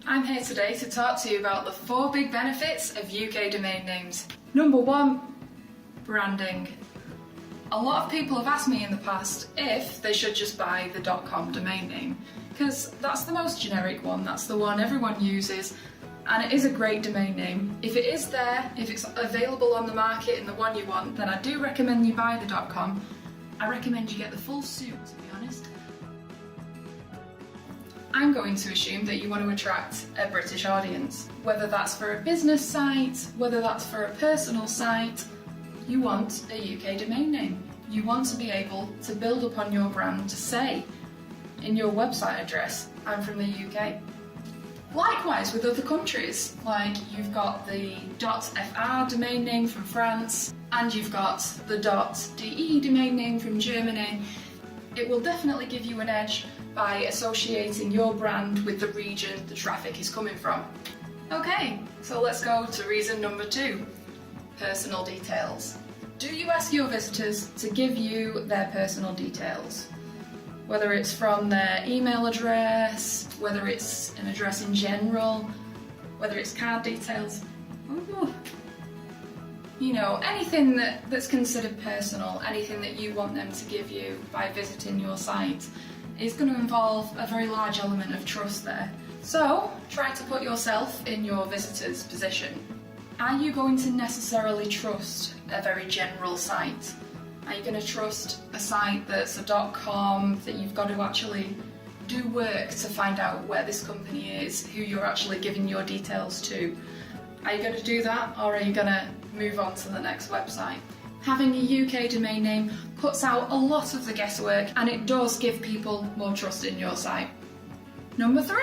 I'm here today to talk to you about the 4 big benefits of UK domain names. Number 1, branding. A lot of people have asked me in the past if they should just buy the .com domain name, because that's the most generic one, that's the one everyone uses, and it is a great domain name. If it is there, if it's available on the market and the one you want, then I do recommend you buy the .com. I recommend you get the full suit, to be honest. I'm going to assume that you want to attract a British audience. Whether that's for a business site, whether that's for a personal site, you want a UK domain name. You want to be able to build upon your brand to say in your website address, I'm from the UK. Likewise with other countries, like you've got the .fr domain name from France, and you've got the .de domain name from Germany. It will definitely give you an edge by associating your brand with the region the traffic is coming from. Okay, so let's go to reason number 2, personal details. Do you ask your visitors to give you their personal details? Whether it's from their email address, whether it's an address in general, whether it's card details. Ooh. You know, anything that's considered personal, anything that you want them to give you by visiting your site is going to involve a very large element of trust there. So, try to put yourself in your visitor's position. Are you going to necessarily trust a very general site? Are you going to trust a site that's a .com that you've got to actually do work to find out where this company is, who you're actually giving your details to? Are you going to do that, or are you going to move on to the next website? Having a UK domain name cuts out a lot of the guesswork, and it does give people more trust in your site. Number 3,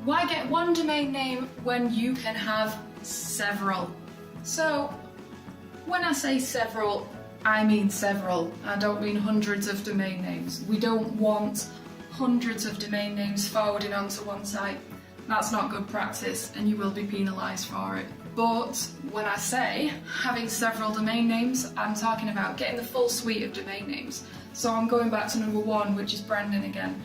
why get one domain name when you can have several? So, when I say several, I mean several. I don't mean hundreds of domain names. We don't want hundreds of domain names forwarding onto one site. That's not good practice, and you will be penalised for it. But when I say having several domain names, I'm talking about getting the full suite of domain names. So I'm going back to number 1, which is branding again.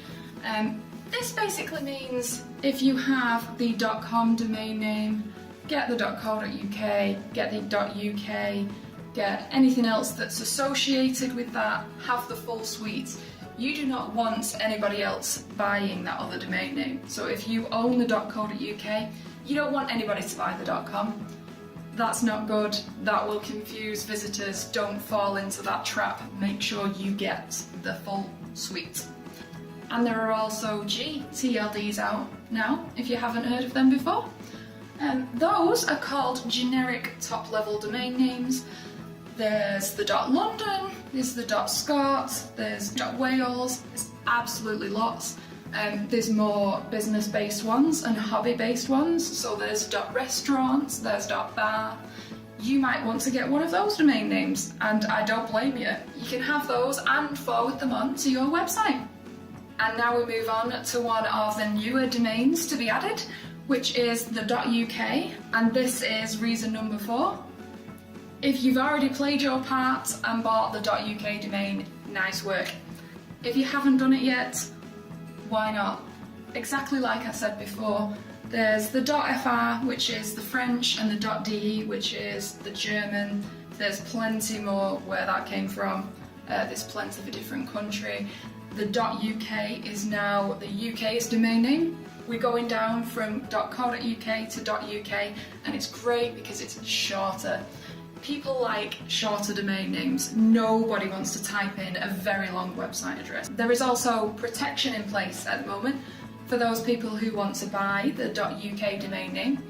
This basically means if you have the .com domain name, get the .co.uk, get the .uk, get anything else that's associated with that, have the full suite. You do not want anybody else buying that other domain name. So if you own the .co.uk, you don't want anybody to buy the .com. That's not good. That will confuse visitors. Don't fall into that trap. Make sure you get the full suite. And there are also GTLDs out now, if you haven't heard of them before. Those are called generic top-level domain names. There's the .London, there's the .Scot, there's .Wales, there's absolutely lots. There's more business-based ones and hobby-based ones, so there's .restaurants, there's .bar. You might want to get one of those domain names, and I don't blame you. You can have those and forward them on to your website. And now we move on to one of the newer domains to be added, which is the .uk, and this is reason number 4. If you've already played your part and bought the .uk domain, nice work. If you haven't done it yet, why not? Exactly like I said before, there's the .fr, which is the French, and the .de, which is the German. There's plenty more where that came from. There's plenty of a different country. The .uk is now the UK's domain name. We're going down from .co.uk to .uk, and it's great because it's shorter. People like shorter domain names. Nobody wants to type in a very long website address. There is also protection in place at the moment for those people who want to buy the .uk domain name.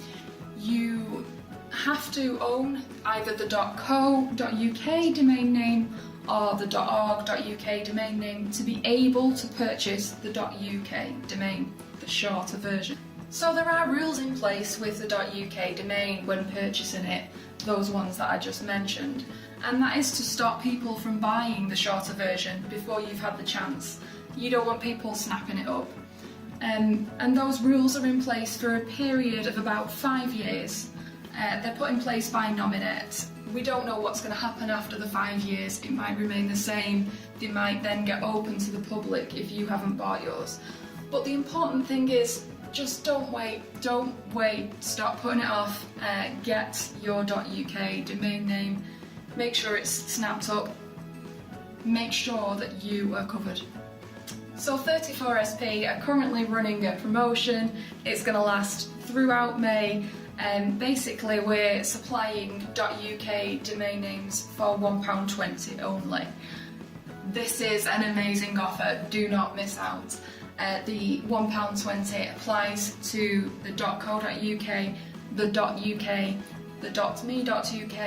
You have to own either the .co.uk domain name or the .org.uk domain name to be able to purchase the .uk domain, the shorter version. So there are rules in place with the .uk domain when purchasing it, those ones that I just mentioned, and that is to stop people from buying the shorter version before you've had the chance. You don't want people snapping it up. And those rules are in place for a period of about 5 years. They're put in place by Nominet. We don't know what's going to happen after the 5 years. It might remain the same. They might then get open to the public if you haven't bought yours. But the important thing is, just don't wait, stop putting it off. Get your .uk domain name, make sure it's snapped up, make sure that you are covered. So 34SP are currently running a promotion. It's going to last throughout May. Basically we're supplying .uk domain names for £1.20 only. This is an amazing offer, do not miss out. The £1.20 applies to the .co.uk, the .uk, the .me.uk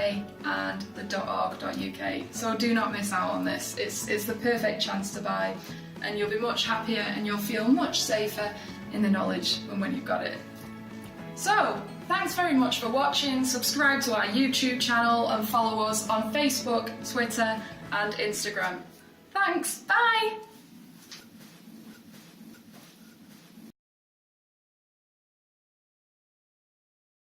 and the .org.uk. So do not miss out on this. It's the perfect chance to buy, and you'll be much happier and you'll feel much safer in the knowledge than when you've got it. So, thanks very much for watching. Subscribe to our YouTube channel and follow us on Facebook, Twitter and Instagram. Thanks, bye!